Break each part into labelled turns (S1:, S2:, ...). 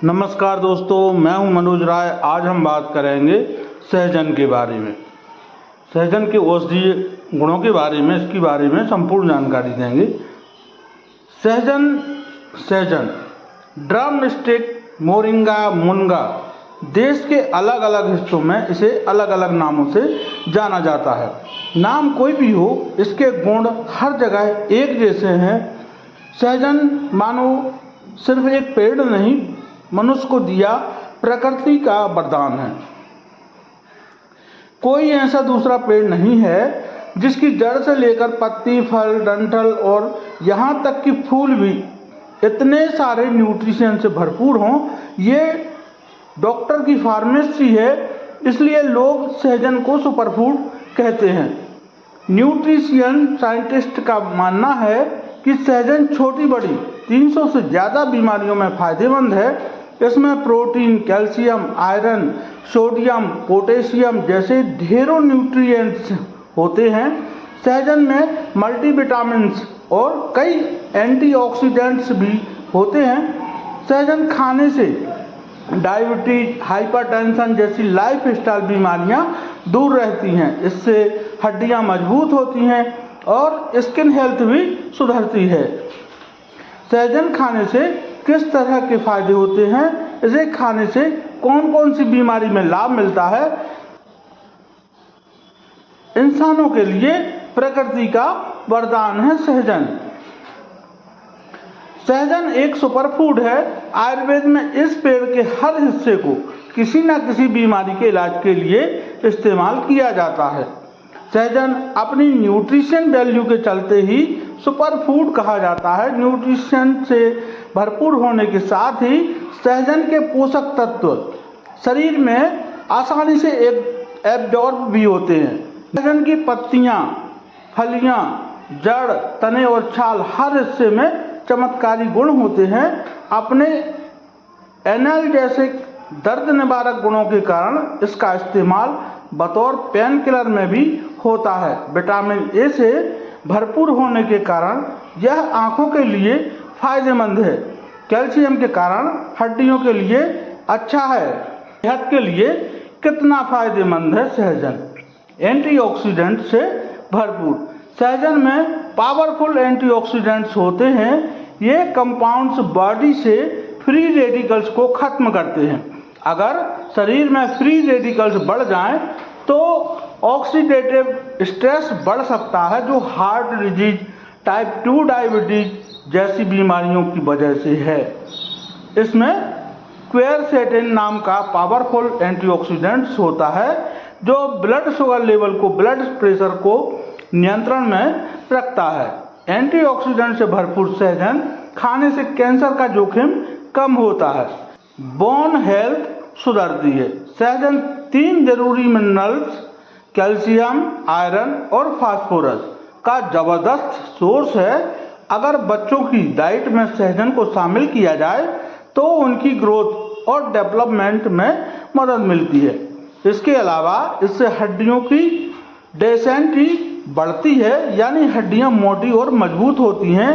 S1: नमस्कार दोस्तों, मैं हूं मनोज राय। आज हम बात करेंगे सहजन के बारे में। सहजन के औषधीय गुणों के बारे में, इसके बारे में संपूर्ण जानकारी देंगे। सहजन ड्रम स्टिक, मोरिंगा, मुनगा, देश के अलग अलग हिस्सों में इसे अलग अलग नामों से जाना जाता है। नाम कोई भी हो, इसके गुण हर जगह एक जैसे हैं। सहजन मानो सिर्फ एक पेड़ नहीं, मनुष्य को दिया प्रकृति का वरदान है। कोई ऐसा दूसरा पेड़ नहीं है जिसकी जड़ से लेकर पत्ती, फल, डंठल और यहाँ तक कि फूल भी इतने सारे न्यूट्रिशन से भरपूर हों। ये डॉक्टर की फार्मेसी है, इसलिए लोग सहजन को सुपरफूड कहते हैं। न्यूट्रिशन साइंटिस्ट का मानना है कि सहजन छोटी बड़ी 300 से ज़्यादा बीमारियों में फायदेमंद है। इसमें protein, calcium, iron, sodium, potassium जैसे ढेरों न्यूट्रिएंट्स होते हैं। सहजन में मल्टीविटामिन्स और कई एंटीऑक्सीडेंट्स भी होते हैं। सहजन खाने से डायबिटीज, हाइपरटेंशन जैसी लाइफस्टाइल बीमारियां दूर रहती हैं। इससे हड्डियां मजबूत होती हैं और स्किन हेल्थ भी सुधरती है। सहजन खाने से किस तरह के फायदे होते हैं, इसे खाने से कौन कौन सी बीमारी में लाभ मिलता है। इंसानों के लिए प्रकृति का वरदान है सहजन। सहजन एक सुपरफूड है। आयुर्वेद में इस पेड़ के हर हिस्से को किसी न किसी बीमारी के इलाज के लिए इस्तेमाल किया जाता है। सहजन अपनी न्यूट्रिशन वैल्यू के चलते ही सुपरफूड कहा जाता है। न्यूट्रिशन से भरपूर होने के साथ ही सहजन के पोषक तत्व शरीर में आसानी से एब्जॉर्ब भी होते हैं। सहजन की पत्तियां, फलियां, जड़, तने और छाल हर हिस्से में चमत्कारी गुण होते हैं। अपने एनाल्जेसिक, दर्द निवारक गुणों के कारण इसका इस्तेमाल बतौर पेन किलर में भी होता है। विटामिन ए से भरपूर होने के कारण यह आँखों के लिए फायदेमंद है। कैल्शियम के कारण हड्डियों के लिए अच्छा है। सेहत के लिए कितना फायदेमंद है सहजन। एंटीऑक्सीडेंट से भरपूर। सहजन में पावरफुल एंटीऑक्सीडेंट्स होते हैं। ये कंपाउंड्स बॉडी से फ्री रेडिकल्स को खत्म करते हैं। अगर शरीर में फ्री रेडिकल्स बढ़ जाएं तो ऑक्सीडेटिव स्ट्रेस बढ़ सकता है, जो हार्ट डिजीज, टाइप 2 डायबिटीज जैसी बीमारियों की वजह से है। इसमें क्वेरसेटिन नाम का पावरफुल एंटीऑक्सीडेंट्स होता है, जो ब्लड शुगर लेवल को, ब्लड प्रेशर को नियंत्रण में रखता है। एंटीऑक्सीडेंट से भरपूर सहजन खाने से कैंसर का जोखिम कम होता है। बोन हेल्थ सुधरती है। सहजन 3 जरूरी मिनरल्स, कैल्शियम, आयरन और फास्फोरस का जबरदस्त सोर्स है। अगर बच्चों की डाइट में सहजन को शामिल किया जाए तो उनकी ग्रोथ और डेवलपमेंट में मदद मिलती है। इसके अलावा इससे हड्डियों की डेंसिटी बढ़ती है, यानी हड्डियां मोटी और मजबूत होती हैं।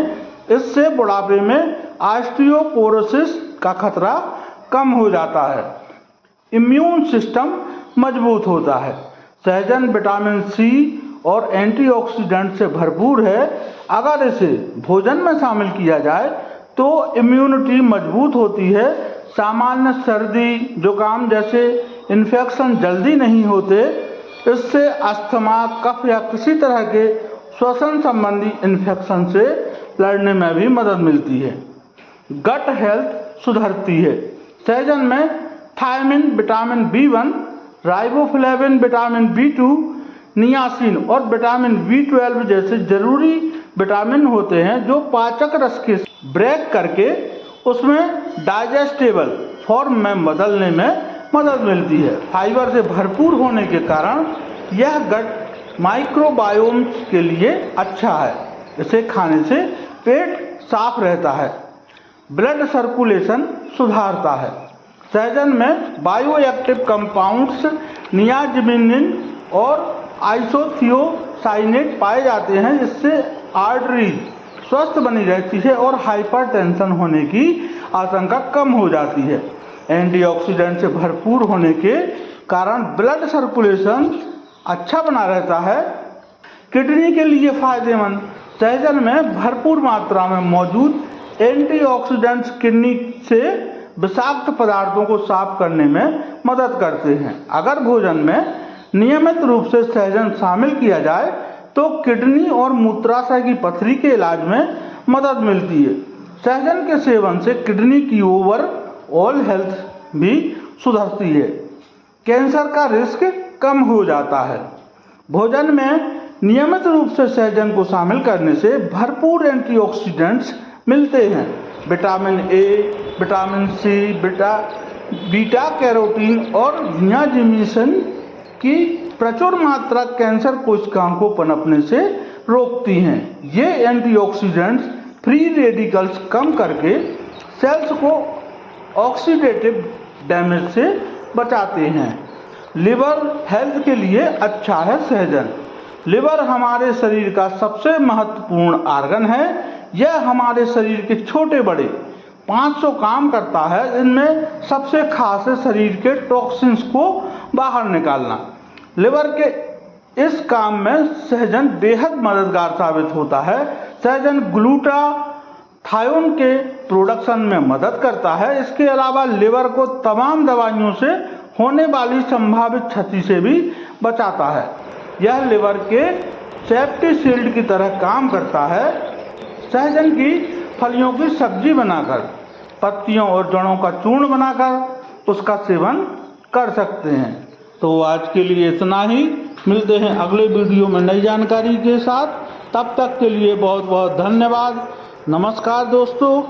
S1: इससे बुढ़ापे में ऑस्टियोपोरोसिस का खतरा कम हो जाता है। इम्यून सिस्टम मजबूत होता है। सहजन विटामिन सी और एंटीऑक्सीडेंट से भरपूर है। अगर इसे भोजन में शामिल किया जाए तो इम्यूनिटी मजबूत होती है। सामान्य सर्दी, जुकाम जैसे इन्फेक्शन जल्दी नहीं होते। इससे अस्थमा, कफ या किसी तरह के श्वसन संबंधी इन्फेक्शन से लड़ने में भी मदद मिलती है। गट हेल्थ सुधरती है। सहजन में thiamine, vitamin B1, riboflavin, vitamin B2, niacin और विटामिन B12 जैसे जरूरी विटामिन होते हैं, जो पाचक रस के ब्रेक करके उसमें डाइजेस्टेबल फॉर्म में बदलने में मदद मिलती है। फाइबर से भरपूर होने के कारण यह गट माइक्रोबायोम्स के लिए अच्छा है। इसे खाने से पेट साफ रहता है। ब्लड सर्कुलेशन सुधारता है। सहजन में बायोएक्टिव कंपाउंड्स नियाजिमिनिन और आइसोथियोसाइनेट पाए जाते हैं, जिससे आर्टरीज स्वस्थ बनी रहती है और हाइपरटेंशन होने की आशंका कम हो जाती है। एंटीऑक्सीडेंट से भरपूर होने के कारण ब्लड सर्कुलेशन अच्छा बना रहता है। किडनी के लिए फायदेमंद, सहजन में भरपूर मात्रा में मौजूद एंटीऑक्सीडेंट्स किडनी से विषाक्त पदार्थों को साफ करने में मदद करते हैं। अगर भोजन में नियमित रूप से सहजन शामिल किया जाए तो किडनी और मूत्राशय की पथरी के इलाज में मदद मिलती है। सहजन के सेवन से किडनी की ओवरऑल हेल्थ भी सुधरती है। कैंसर का रिस्क कम हो जाता है। भोजन में नियमित रूप से सहजन को शामिल करने से भरपूर एंटीऑक्सीडेंट्स मिलते हैं। Vitamin A, vitamin C, beta carotene और नियाजिमिसन की प्रचुर मात्रा कैंसर कोशिकाओं को पनपने से रोकती हैं। ये एंटीऑक्सीडेंट्स फ्री रेडिकल्स कम करके सेल्स को ऑक्सीडेटिव डैमेज से बचाते हैं। लिवर हेल्थ के लिए अच्छा है सहजन। लिवर हमारे शरीर का सबसे महत्वपूर्ण आर्गन है। यह हमारे शरीर के छोटे बड़े 500 काम करता है। इनमें सबसे खास है शरीर के टॉक्सिन्स को बाहर निकालना। लिवर के इस काम में सहजन बेहद मददगार साबित होता है। सहजन ग्लूटाथायोन के प्रोडक्शन में मदद करता है। इसके अलावा लिवर को तमाम दवाइयों से होने वाली संभावित क्षति से भी बचाता है। यह लिवर के सेफ्टी शील्ड की तरह काम करता है। सहजन की फलियों की सब्जी बनाकर, पत्तियों और जड़ों का चूर्ण बनाकर उसका सेवन कर सकते हैं। तो आज के लिए इतना ही। मिलते हैं अगले वीडियो में नई जानकारी के साथ। तब तक के लिए बहुत बहुत धन्यवाद। नमस्कार दोस्तों।